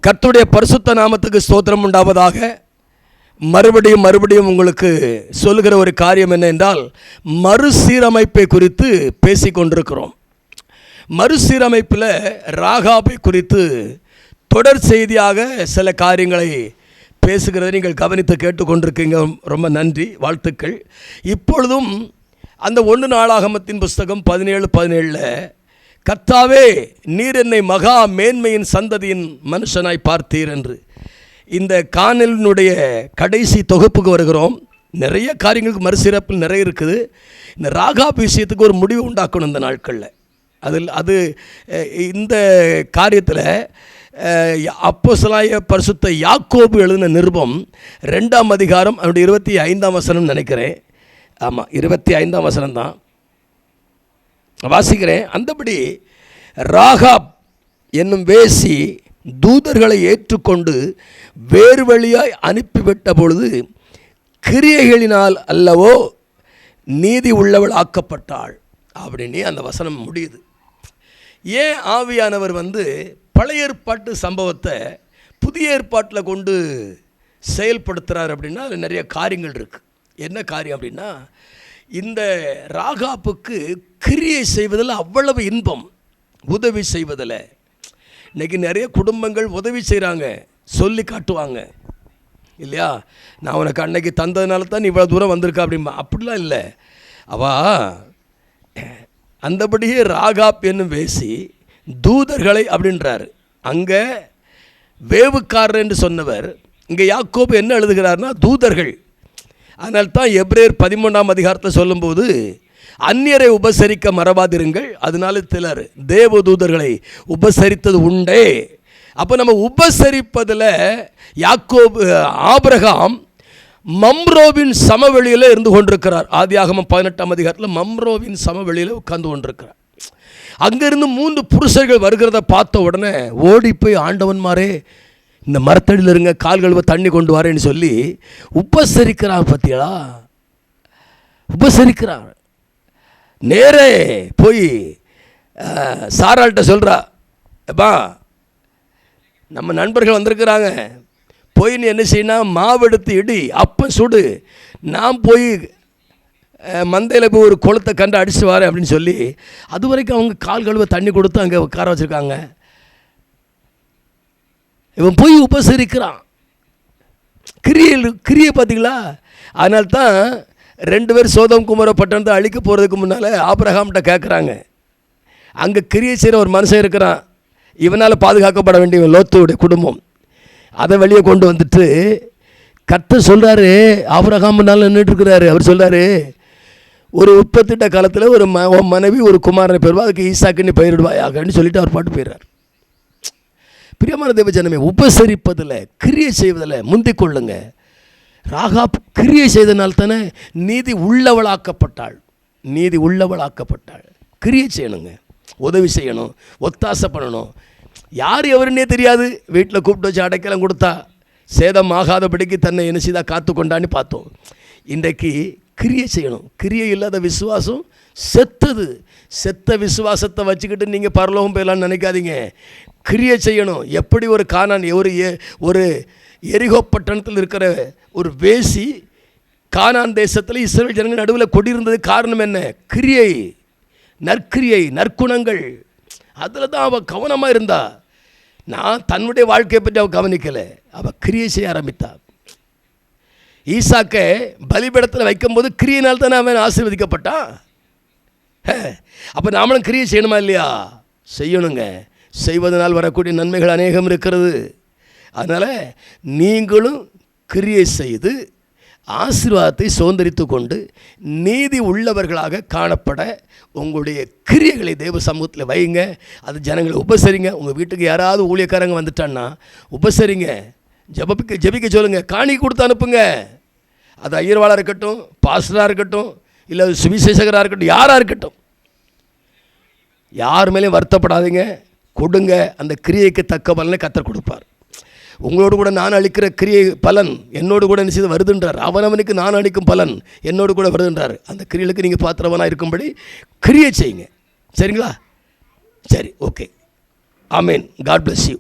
கர்த்தருடைய பரிசுத்த நாமத்துக்கு ஸ்தோத்திரம் உண்டாவதாக. மறுபடியும் உங்களுக்கு சொல்லுகிற ஒரு காரியம் என்ன என்றால், மறுசீரமைப்பை குறித்து பேசிக்கொண்டிருக்கிறோம். மறுசீரமைப்பில் ராகாபை குறித்து தொடர் செய்தியாக சில காரியங்களை பேசுகிறதை நீங்கள் கவனித்து கேட்டுக்கொண்டிருக்கீங்க. ரொம்ப நன்றி, வாழ்த்துக்கள். இப்பொழுதும் அந்த 1 நாளாகமத்தின் புஸ்தகம் 17:17 கர்த்தாவே நீர் என்னை மகா மேன்மையின் சந்ததியின் மனுஷனாய் பார்த்தீர் என்று இந்த காணொளியினுடைய கடைசி தொகுப்புக்கு வருகிறோம். நிறைய காரியங்களுக்கு மறுசீரப்பில் நிறைய இருக்குது. இந்த ராகாப் விஷயத்துக்கு ஒரு முடிவு உண்டாக்கணும் இந்த நாட்களில். அது இந்த காரியத்தில் அப்போஸ்தலனாகிய பரிசுத்த யாக்கோபு எழுதின நிருபம் 2ஆம் அதிகாரம் அவருடைய 25ஆம் வசனம் நினைக்கிறேன். ஆமாம், 25ஆம் வசனம் தான் வாசிக்கிறேன். அந்தபடி ராகாப் என்னும் வேசி தூதர்களை ஏற்றுக்கொண்டு வேறு வழியாய் அனுப்பிவிட்ட பொழுது கிரியைகளினால் அல்லவோ நீதி உள்ளவள் ஆக்கப்பட்டாள் அப்படின்னு அந்த வசனம் முடியுது. ஏன் ஆவியானவர் பழைய ஏற்பாட்டு சம்பவத்தை புதிய ஏற்பாட்டில் கொண்டு செயல்படுத்துகிறார் அப்படின்னா அது நிறைய காரியங்கள் இருக்குது. என்ன காரியம் அப்படின்னா, இந்த ராகாப்புக்கு கிரியை செய்வதில் அவ்வளவு இன்பம், உதவி செய்வதில். இன்றைக்கி நிறைய குடும்பங்கள் உதவி செய்கிறாங்க, சொல்லி காட்டுவாங்க இல்லையா. நான் உனக்கு அன்னைக்கு தந்ததுனால தான் நீ இவ்வளோ தூரம் வந்திருக்கா அப்படின்பா. அப்படிலாம் இல்லை. அந்தபடியே ராகாப் என்னும் வேசி தூதர்களை அப்படின்றார். அங்கே வேவுக்காரர் என்று சொன்னவர், இங்கே யாக்கோபு என்ன எழுதுகிறார்னா தூதர்கள். அதனால்தான் எபிரேயர் 13ஆம் அதிகாரத்தில் சொல்லும்போது அந்நியரை உபசரிக்க மறவாதிருங்கள், அதனால சிலர் தேவதூதர்களை உபசரித்தது உண்டே. அப்போ நம்ம உபசரிப்பதில் ஆபிரகாம் மம்ரோவின் சமவெளியில் இருந்து கொண்டிருக்கிறார். ஆதியாகமம் 18ஆம் அதிகாரத்தில் மம்ரோவின் சமவெளியில் உட்கார்ந்து கொண்டிருக்கிறார். அங்கேருந்து 3 புருஷர்கள் வருகிறத பார்த்த உடனே ஓடி போய், ஆண்டவன்மாரே இந்த மரத்தடியில் இருங்க, கால் கழுவ தண்ணி கொண்டு வரேன்னு சொல்லி உபசரிக்கிறார். பத்தியா, உபசரிக்கிறார். நேரே போய் சாராள்கிட்ட சொல்கிறா, எப்பா நம்ம நண்பர்கள் வந்திருக்கிறாங்க, போய் நீ என்ன செய்யணும், மாவெடுத்து இடி, அப்பம் சுடு, நான் போய் மந்தையில் போய் ஒரு குளத்தை கண்டு அடித்து வரேன் அப்படின்னு சொல்லி அது வரைக்கும் அவங்க கால் கழுவ தண்ணி கொடுத்து அங்கே உட்கார வச்சுருக்காங்க. இவன் போய் உபசரிக்கிறான். கிரியை பார்த்தீங்களா. அதனால்தான் 2 பேர் சோதம் குமார பட்டணத்தை அழிக்க போகிறதுக்கு முன்னால் ஆபிரகாம்கிட்ட கேட்குறாங்க. அங்கே கிரியை செய்கிற ஒரு மனுஷன் இருக்கிறான், இவனால் பாதுகாக்கப்பட வேண்டிய லோத்துடைய குடும்பம். அதை வெளியே கொண்டு வந்துட்டு கர்த்தர் சொல்கிறாரு, ஆபிரகாம்னால நின்றுட்டுருக்கிறாரு. அவர் சொல்கிறாரு, ஒரு உற்பத்திட்ட காலத்தில் ஒரு மனைவி ஒரு குமாரனை பெறுவா, அதுக்கு ஈசாக்குன்னு பெயரிடுவாயாகன்னு சொல்லிட்டு அவர் பாட்டு போயிடுறார். பிரியமான தேவஜனமே, உபசரிப்பதில் கிரியை செய்வதில் முந்திக் கொள்ளுங்க. ராகாப் கிரியை செய்தனால் தானே நீதி உள்ளவளாக்கப்பட்டாள். நீதி உள்ளவளாக்கப்பட்டாள். கிரியை செய்யணுங்க, உதவி செய்யணும், ஒத்தாசை பண்ணணும். யார் எவருன்னே தெரியாது, வீட்டில் கூப்பிட்டு வச்சு அடைக்கலம் கொடுத்தா சேதம் ஆகாதபடிக்கு தன்னை என்ன செய்தா காத்து கொண்டான்னு பார்த்தோம். இன்றைக்கு கிரியை செய்யணும். கிரியை இல்லாத விசுவாசம் செத்தது. செத்த விசுவாசத்தை வச்சுக்கிட்டு நீங்கள் பரலோகம் போயிடலான்னு நினைக்காதீங்க. கிரியை செய்யணும். எப்படி ஒரு கானான், ஒரு எரிகோ பட்டணத்தில் இருக்கிற ஒரு வேசி கானான் தேசத்தில் இஸ்ரவேல் ஜனங்கள் நடுவில் கொடியிருந்தது காரணம் என்ன? கிரியை, நற்கிரியை, நற்குணங்கள். அதில் தான் அவள் கவனமாக இருந்தா. நான் தன்னுடைய வாழ்க்கையை பற்றி அவள் கவனிக்கலை, அவள் கிரியை செய்ய ஆரம்பித்தாள். ஈசாக்கை பலிபீடத்தில் வைக்கும்போது கிரியினால் தானே அவன் ஆசீர்வதிக்கப்பட்டான். அப்போ நாமளும் கிரியை செய்யணுமா இல்லையா? செய்யணுங்க. செய்வதனால் வரக்கூடிய நன்மைகள் அநேகம் இருக்கிறது. அதனால் நீங்களும் கிரியை செய்து ஆசீர்வாதத்தை சுதந்திரித்து கொண்டு நீதி உள்ளவர்களாக காணப்பட உங்களுடைய கிரியைகளை தேவ சமூகத்தில் வைங்க. அது ஜனங்களை உபசரிங்க. உங்கள் வீட்டுக்கு யாராவது ஊழியக்காரங்க வந்துட்டான்னா உபசரிங்க, ஜெபிக்க சொல்லுங்கள், காணி கொடுத்து அனுப்புங்க. அது ஐயர்வாளாக இருக்கட்டும், பாஸ்டராக இருக்கட்டும், இல்லை சுவிசேஷகராக இருக்கட்டும், யாராக இருக்கட்டும், யார் மேலேயும் வருத்தப்படாதீங்க, கொடுங்க. அந்த கிரியைக்கு தக்க பலனை கர்த்தர் கொடுப்பார். உங்களோடு கூட நான் அளிக்கிற கிரியை பலன் என்னோடு கூட என்ன செய்து வருதுன்றார். அவனவனுக்கு நான் அளிக்கும் பலன் என்னோடு கூட வருதுன்றார். அந்த கிரியைகளுக்கு நீங்கள் பாத்திரவனாக இருக்கும்படி கிரியை செய்யுங்க. சரிங்களா? சரி, ஓகே. ஆமேன். God bless you.